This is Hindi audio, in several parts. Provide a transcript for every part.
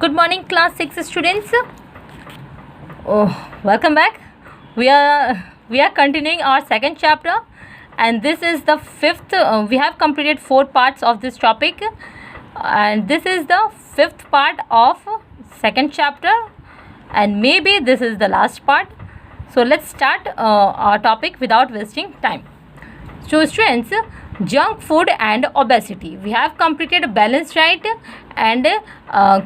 Good morning, class 6 students. Welcome back. We are continuing our second chapter, and this is the fifth. We have completed 4 parts of this topic, and this is the 5th part of second chapter, and maybe this is the last part. So let's start our topic without wasting time. So students, junk food and obesity. We have completed balanced diet and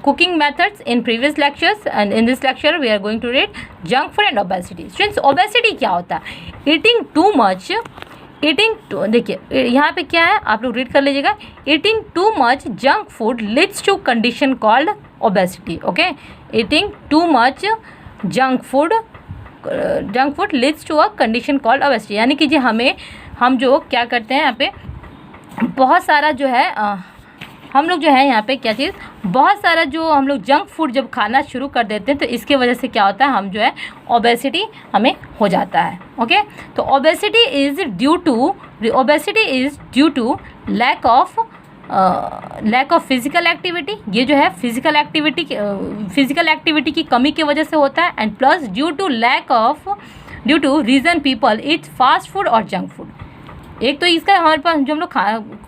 cooking methods in previous lectures, and in this lecture we are going to read junk food and obesity. Students, obesity क्या होता है? Eating too much. देखिए यहाँ पे क्या है, आप लोग रीड कर लीजिएगा. Eating too much junk food leads to condition called obesity. Okay, eating too much junk food leads to a condition called obesity. यानी कि जो हम जो क्या करते हैं यहाँ पे बहुत सारा जो है हम लोग जो है यहाँ पे क्या चीज़ बहुत सारा जो हम लोग जंक फूड जब खाना शुरू कर देते हैं तो इसके वजह से क्या होता है, हम जो है ओबेसिटी हमें हो जाता है. ओके, तो obesity is due to lack of physical activity. ये जो है फिजिकल एक्टिविटी की कमी की वजह से होता है, and plus due to reason people eat fast food और जंक फूड. एक तो इसका हमारे पास जो हम लोग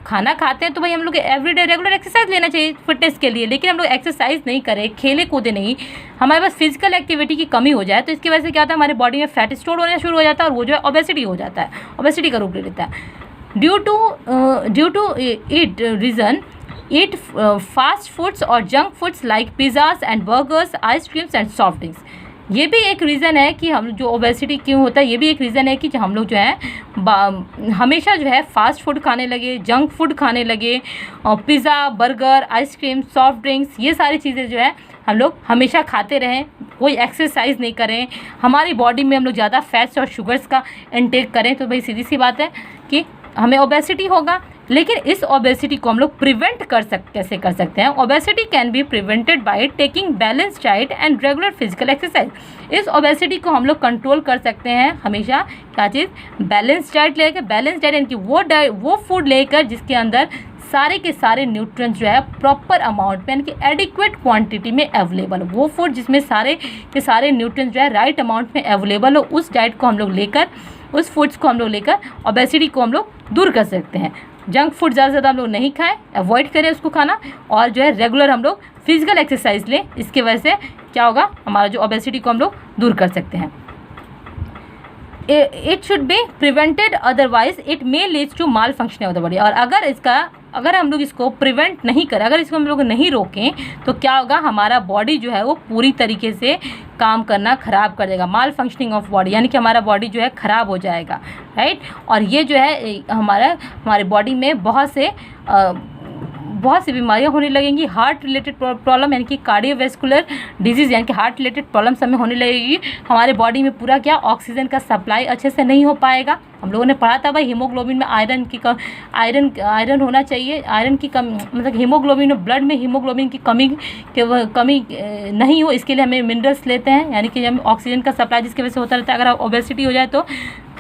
खाना खाते हैं तो भाई हम लोग एवरीडे रेगुलर एक्सरसाइज लेना चाहिए फिटनेस के लिए, लेकिन हम लोग एक्सरसाइज नहीं करें, खेले कूदे नहीं, हमारे पास फिजिकल एक्टिविटी की कमी हो जाए तो इसकी वजह से क्या होता है, हमारे बॉडी में फैट स्टोर होना शुरू हो जाता है और वो जो है ओबेसिटी हो जाता है, ओबेसिटी का रूप ले लेता है. Due to eat fast foods और junk foods like pizzas and burgers, ice creams and soft drinks. ये भी एक रीज़न है कि हम जो ओबेसिटी क्यों होता है, ये भी एक रीज़न है कि जो हम लोग जो है हमेशा जो है फास्ट फूड खाने लगे, जंक फूड खाने लगे, pizza, burger, ice cream, soft drinks, ये सारी चीज़ें जो है हम लोग हमेशा खाते रहें, कोई एक्सरसाइज नहीं करें, हमारी बॉडी में हम लोग ज़्यादा फैट्स और शुगर्स का इंटेक करें तो भाई सीधी सी बात है कि हमें ओबेसिटी होगा. लेकिन इस ओबेसिटी को हम लोग प्रिवेंट कैसे कर सकते हैं? Obesity can be prevented by taking balance diet and regular physical exercise. इस ओबेसिटी को हम लोग कंट्रोल कर सकते हैं हमेशा क्या चीज़, बैलेंस डाइट लेकर. बैलेंस डाइट यानी कि वो फूड लेकर जिसके अंदर सारे के सारे न्यूट्रिएंट्स जो है प्रॉपर अमाउंट में यानी कि एडिक्वेट क्वांटिटी में अवेलेबल, वो फूड जिसमें सारे के सारे न्यूट्रिएंट्स जो है राइट अमाउंट में अवेलेबल हो, उस डाइट को हम लोग लेकर, उस फूड्स को हम लोग लेकर ओबेसिटी को हम लोग दूर कर सकते हैं. जंक फूड ज़्यादा से ज़्यादा हम लोग नहीं खाएं, अवॉइड करें उसको खाना, और जो है रेगुलर हम लोग फिजिकल एक्सरसाइज लें. इसके वजह से क्या होगा, हमारा जो ओबेसिटी को हम लोग दूर कर सकते हैं. It should be prevented, otherwise it may leads to malfunctioning of the body. और अगर हम लोग इसको प्रिवेंट नहीं करें, अगर इसको हम लोग नहीं रोकें तो क्या होगा, हमारा बॉडी जो है वो पूरी तरीके से काम करना ख़राब कर देगा. माल फंक्शनिंग ऑफ बॉडी यानी कि हमारा बॉडी जो है ख़राब हो जाएगा, राइट. और ये जो है हमारे बॉडी में बहुत सी बीमारियां होने लगेंगी. हार्ट रिलेटेड प्रॉब्लम यानी कि कार्डियोवैस्कुलर डिजीज़ यानी कि हार्ट रिलेटेड प्रॉब्लम्स हमें होने लगेगी. हमारे बॉडी में पूरा क्या ऑक्सीजन का सप्लाई अच्छे से नहीं हो पाएगा. हम लोगों ने पढ़ा था भाई हीमोग्लोबिन में आयरन होना चाहिए, आयरन की कमी मतलब हीमोग्लोबिन में, ब्लड में हीमोग्लोबिन की कमी नहीं हो, इसके लिए हमें मिनरल्स लेते हैं यानी कि हम ऑक्सीजन का सप्लाई जिसकी वजह से होता रहता है. अगर ओबेसिटी हो जाए तो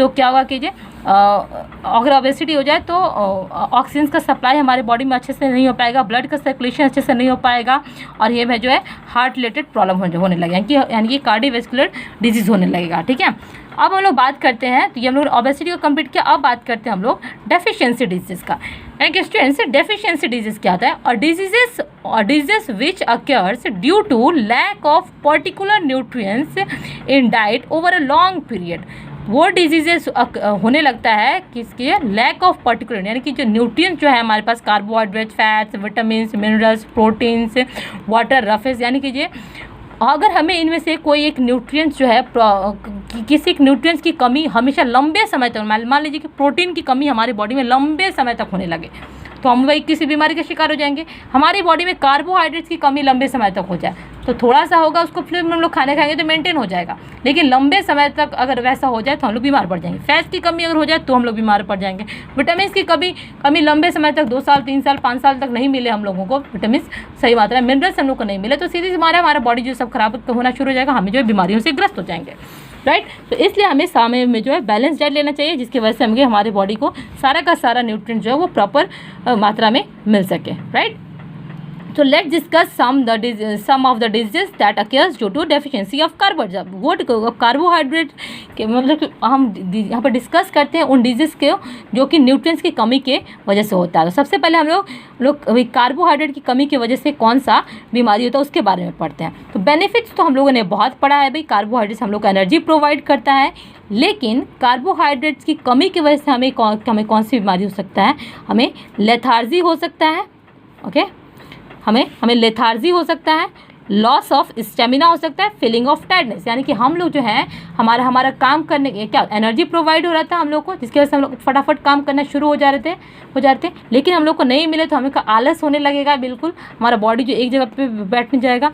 क्या होगा कि अगर ओबेसिटी हो जाए तो ऑक्सीजन का सप्लाई हमारे बॉडी में अच्छे से नहीं हो पाएगा, ब्लड का सर्कुलेशन अच्छे से नहीं हो पाएगा, और ये जो है हार्ट रिलेटेड प्रॉब्लम होने लगेगा यानी कि कार्डियोवैस्कुलर डिजीज़ होने लगेगा. ठीक है, अब हम लोग बात करते हैं, तो ये हम लोग ओबेसिटी को कंप्लीट किया. अब बात करते हैं हम लोग डेफिशिएंसी डिजीज़ का. यानी कि स्टूडेंट्स, डेफिशिएंसी डिजीज़ क्या होता है? और diseases which occurs due to lack of particular nutrients in diet over a long period. वो डिजीजेस होने लगता है किसके, लैक ऑफ पर्टिकुलर यानी कि जो न्यूट्रिएंट्स जो है हमारे पास, carbohydrates, fats, vitamins, minerals, proteins, water, roughage, यानी कि ये अगर हमें इनमें से कोई एक न्यूट्रिएंट्स जो है किसी न्यूट्रिएंट्स की कमी हमेशा लंबे समय तक, मान लीजिए कि प्रोटीन की कमी हमारी बॉडी में लंबे समय तक होने लगे तो हम वही किसी बीमारी का शिकार हो जाएंगे. हमारी बॉडी में कार्बोहाइड्रेट्स की कमी लंबे समय तक हो जाए तो थोड़ा सा होगा, उसको फिर हम लोग खाने खाएंगे तो मेंटेन हो जाएगा, लेकिन लंबे समय तक अगर वैसा हो जाए तो हम लोग बीमार पड़ जाएंगे. फैट्स की कमी अगर हो जाए तो हम लोग बीमार पड़ जाएंगे. विटामिन की कमी लंबे समय तक 2 साल 3 साल 5 साल तक नहीं मिले हम लोगों को विटामिन सही मात्रा में, मिनरल्स हम लोग को नहीं मिले तो सीधे हमारा बॉडी जो सब खराब होना शुरू हो जाएगा, हमें जो है बीमारियों से ग्रस्त हो जाएंगे. राइट। तो इसलिए हमें समय में जो है बैलेंस डाइट लेना चाहिए, जिसकी वजह से हमें हमारे बॉडी को सारा का सारा न्यूट्रिएंट जो है वो प्रॉपर मात्रा में मिल सके। Right. So let's discuss some of the diseases that occurs due to deficiency of carbohydrates. Carbohydrate के मतलब हम यहाँ पर डिस्कस करते हैं उन डिजीज़ के जो कि न्यूट्रिएंट्स की कमी के वजह से होता है। तो सबसे पहले हम लोग कार्बोहाइड्रेट की कमी की वजह से कौन सा बीमारी होता है उसके बारे में पढ़ते हैं। तो बेनिफिट्स तो हम लोगों ने बहुत पढ़ा है भाई, कार्बोहाइड्रेट्स हम लोग को एनर्जी प्रोवाइड करता है, लेकिन कार्बोहाइड्रेट्स की कमी की वजह से हमें कौन सी बीमारी हो सकता है, हमें लेथार्जी हो सकता है। ओके, हमें लेथार्जी हो सकता है, लॉस ऑफ स्टेमिना हो सकता है, फीलिंग ऑफ टायर्डनेस, यानी कि हम लोग जो है हमारा काम करने के क्या एनर्जी प्रोवाइड हो रहा था हम लोग को, जिसकी वजह से हम लोग फटाफट काम करना शुरू हो जाते थे, लेकिन हम लोग को नहीं मिले तो हमें का आलस होने लगेगा, बिल्कुल हमारा बॉडी जो एक जगह पे बैठ नहीं जाएगा,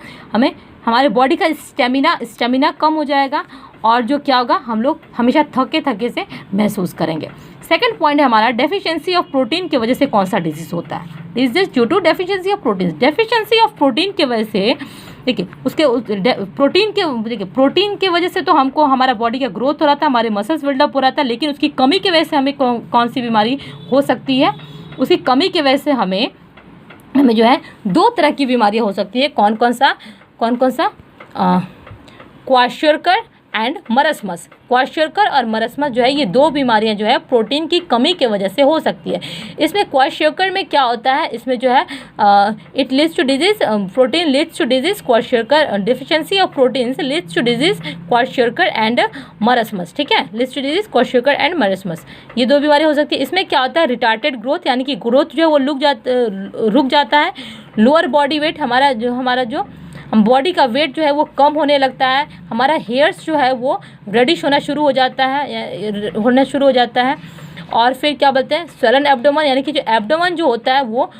हमारे बॉडी का स्टेमिना कम हो जाएगा और जो क्या होगा हम लोग हमेशा थके से महसूस करेंगे। सेकंड पॉइंट है हमारा डेफिशिएंसी ऑफ प्रोटीन की वजह से कौन सा डिजीज होता है। Disease due to deficiency of protein. Deficiency of protein की वजह से देखिए प्रोटीन के वजह से तो हमको हमारा बॉडी का ग्रोथ हो रहा था, हमारे मसल्स बिल्डअप हो रहा था, लेकिन उसकी कमी की वजह से हमें कौन सी बीमारी हो सकती है, उसकी कमी की वजह से हमें जो है 2 तरह की बीमारियाँ हो सकती है। कौन कौन सा क्वाशरकर एंड मरस्मस। क्वाशरकर और मरस्मस जो है ये 2 बीमारियां जो है प्रोटीन की कमी के वजह से हो सकती है। इसमें क्वाशरकर में क्या होता है, इसमें जो है it leads to disease, protein leads to disease kwashiorkor, deficiency of proteins leads to disease kwashiorkor and marasmus. ठीक है, leads to disease kwashiorkor and marasmus, ये 2 बीमारी हो सकती है। इसमें क्या होता है, रिटार्टेड ग्रोथ, यानी कि ग्रोथ जो है वो रुक जाता है। लोअर बॉडी वेट, हमारा जो बॉडी का वेट जो है वो कम होने लगता है, हमारा हेयर्स जो है वो रेडिश होना शुरू हो जाता है, और फिर क्या बोलते हैं स्वेलन एब्डोमन, यानी कि जो एब्डोमन जो होता है वो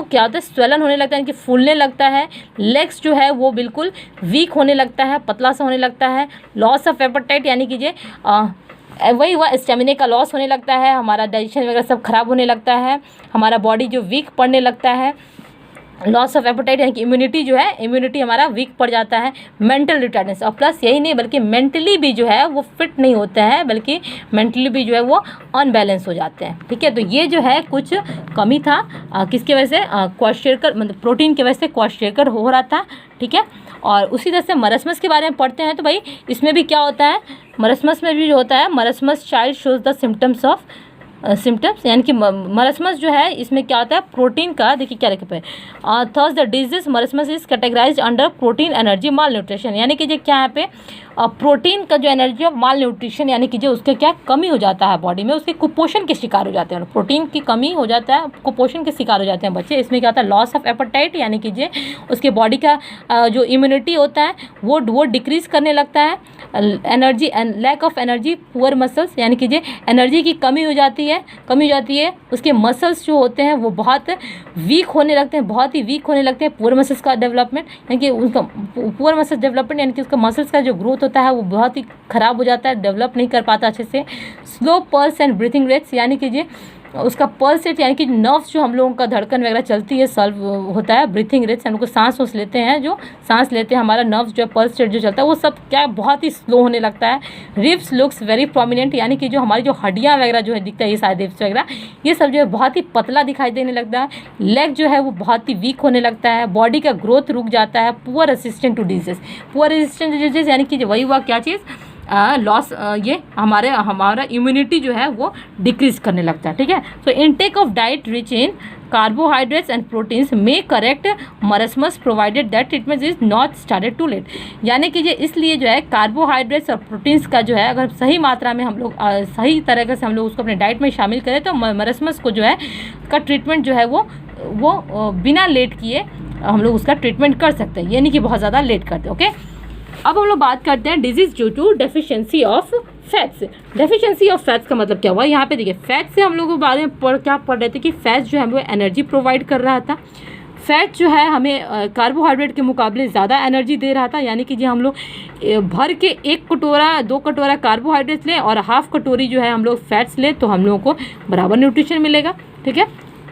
क्या होता है स्वेलन होने लगता है, यानी कि फूलने लगता है। लेग्स जो है वो बिल्कुल वीक होने लगता है, पतला सा होने लगता है। लॉस ऑफ एपेटाइट, यानी कि वही हुआ स्टेमिना का लॉस होने लगता है, हमारा डाइजेशन वगैरह सब खराब होने लगता है, हमारा बॉडी जो वीक पड़ने लगता है। लॉस ऑफ एपेटाइट यानी कि इम्यूनिटी हमारा वीक पड़ जाता है। मेंटल रिटार्डनेस, और प्लस यही नहीं बल्कि मेंटली भी जो है वो फिट नहीं होते हैं, बल्कि मेंटली भी जो है वो अनबैलेंस हो जाते हैं। ठीक है, तो ये जो है कुछ कमी था किसकी वजह से, क्वाशरकर मतलब प्रोटीन की वजह से क्वाशरकर हो रहा था। ठीक है, और उसी तरह से मरस्मस के बारे में पढ़ते हैं। तो भाई इसमें भी क्या होता है, मरस्मस में भी जो होता है, मरस्मस चाइल्ड शोज द सिम्टम्स, यानी कि मरस्मस जो है इसमें क्या होता है प्रोटीन का, देखिए क्या लिखे पे, thus the disease marasmus is categorised under protein energy malnutrition, यानी कि जो क्या है पे प्रोटीन का जो एनर्जी ऑफ माल न्यूट्रिशन, यानी कि जो उसके क्या कमी हो जाता है बॉडी में, उसके कुपोषण के शिकार हो जाते हैं। प्रोटीन की कमी हो जाता है, कुपोषण के शिकार हो जाते हैं बच्चे। इसमें क्या होता है लॉस ऑफ एपेटाइट, यानी कि जो उसके बॉडी का जो इम्यूनिटी होता है वो डिक्रीज करने लगता है। Energy and lack of energy, poor muscles, यानी कि जो एनर्जी की कमी हो जाती है, उसके मसल्स जो होते हैं वो बहुत वीक होने लगते हैं, पुअर मसल्स का डेवलपमेंट, यानी कि उसका पुअर मसल्स डेवलपमेंट, यानी कि उसका मसल्स का जो ग्रोथ होता है वो बहुत ही ख़राब हो जाता है, डेवलप नहीं कर पाता अच्छे से। Slow pulse and breathing rates, यानी कि जो उसका पल्स रेट, यानी कि नर्व्स जो हम लोगों का धड़कन वगैरह चलती है सॉल्व होता है। ब्रीथिंग रेट्स, हम लोग को सांस लेते हैं, हमारा नर्व्स जो है पल्स रेट जो चलता है वो सब क्या बहुत ही स्लो होने लगता है। रिब्स लुक्स वेरी प्रोमिनेंट, यानी कि जो हमारी जो हड्डियाँ वगैरह जो है दिखता है, ये सारे रिब्स वगैरह ये सब जो है बहुत ही पतला दिखाई देने लगता है। लेग जो है वो बहुत ही वीक होने लगता है, बॉडी का ग्रोथ रुक जाता है। पुअर रेसिस्टेंट टू डिजीज, यानी कि वही हुआ क्या चीज़ लॉस, ये हमारा इम्यूनिटी जो है वो डिक्रीज करने लगता है। ठीक है, so intake of diet rich in carbohydrates and proteins में correct marasmus provided that treatment is not started too late, यानी कि इसलिए जो है कार्बोहाइड्रेट्स और प्रोटीन्स का जो है अगर सही मात्रा में हम लोग सही तरीके से हम लोग उसको अपने डाइट में शामिल करें तो मरस्मस को जो है का ट्रीटमेंट जो है वो बिना लेट किए हम लोग उसका ट्रीटमेंट कर सकते हैं, यानी कि बहुत ज़्यादा लेट करते हैं। ओके, अब हम लोग बात करते हैं disease due to deficiency of fats. Deficiency of fats का मतलब क्या हुआ, यहाँ पे देखिए फैट से हम लोगों के बारे में पढ़ रहे थे कि फैट जो है हमें एनर्जी प्रोवाइड कर रहा था। फैट जो है हमें कार्बोहाइड्रेट के मुकाबले ज़्यादा एनर्जी दे रहा था, यानी कि जो हम लोग भर के 1 कटोरा 2 कटोरा कार्बोहाइड्रेट्स लें और हाफ कटोरी जो है हम लोग फैट्स लें तो हम लोगों को बराबर न्यूट्रिशन मिलेगा। ठीक है,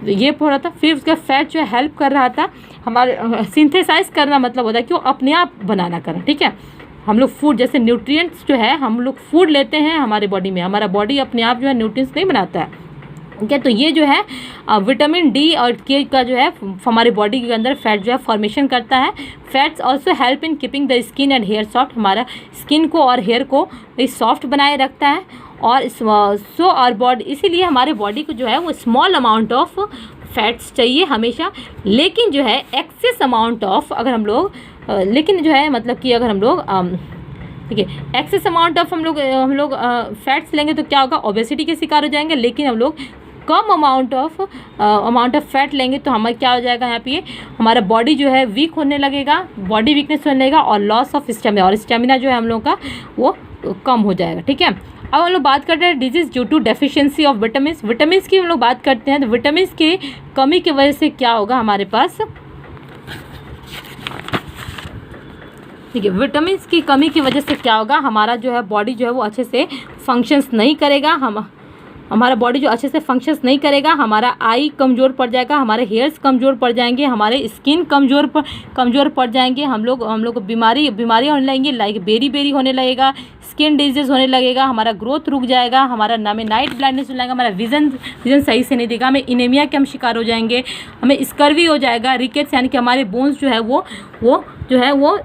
ये पढ़ रहा था। फिर उसका फैट जो है हेल्प कर रहा था हमारे सिंथेसाइज करना, मतलब होता है कि वो अपने आप बनाना करें। ठीक है, हम लोग फूड जैसे न्यूट्रिएंट्स जो है हम लोग फूड लेते हैं हमारे बॉडी में, हमारा बॉडी अपने आप जो है न्यूट्रिएंट्स नहीं बनाता है, ठीक है। तो ये जो है विटामिन डी और के का जो है हमारे बॉडी के अंदर फैट जो है फॉर्मेशन करता है। Fats also help in keeping the skin and hair soft, हमारा स्किन को और हेयर को सॉफ्ट बनाए रखता है। और सो और बॉडी, इसीलिए हमारे बॉडी को जो है वो स्मॉल अमाउंट ऑफ फैट्स चाहिए हमेशा, लेकिन जो है एक्सेस अमाउंट ऑफ अगर हम लोग लेकिन जो है मतलब कि अगर हम लोग ठीक है एक्सेस अमाउंट ऑफ हम लोग फैट्स लेंगे तो क्या होगा, ओबेसिटी के शिकार हो जाएंगे। लेकिन हम लोग कम अमाउंट ऑफ फैट लेंगे तो हमारा क्या हो जाएगा, यहाँ पे हमारा बॉडी जो है वीक होने लगेगा, बॉडी वीकनेस होने लगेगा और लॉस ऑफ स्टेमिना, और स्टेमिना जो है हम लोग का वो कम हो जाएगा। ठीक है। अब हम लोग बात करते हैं disease due to deficiency of vitamins. Vitamins की हम लोग बात करते हैं तो विटामिन्स की कमी की वजह से क्या होगा हमारे पास, ठीक है, विटामिन्स की कमी की वजह से क्या होगा, हमारा जो है बॉडी जो है वो अच्छे से फंक्शंस नहीं करेगा। हमारा बॉडी जो अच्छे से फंक्शंस नहीं करेगा, हमारा आई कमज़ोर पड़ जाएगा, हमारे हेयर्स कमज़ोर पड़ जाएंगे, हमारे स्किन कमज़ोर पड़ जाएंगे, हम लोग को बीमारियाँ होने लगेंगी, लाइक बेरी होने लगेगा, स्किन डिजीज़ होने लगेगा, हमारा ग्रोथ रुक जाएगा, हमारा हमें नाइट ब्लाइंडनेस हो जाएगा, हमारा विजन सही से नहीं देगा, हमें इनेमिया के हम शिकार हो जाएंगे, हमें स्कर्वी हो जाएगा, रिकेट्स यानी कि हमारे बोन्स जो है वो जो है वो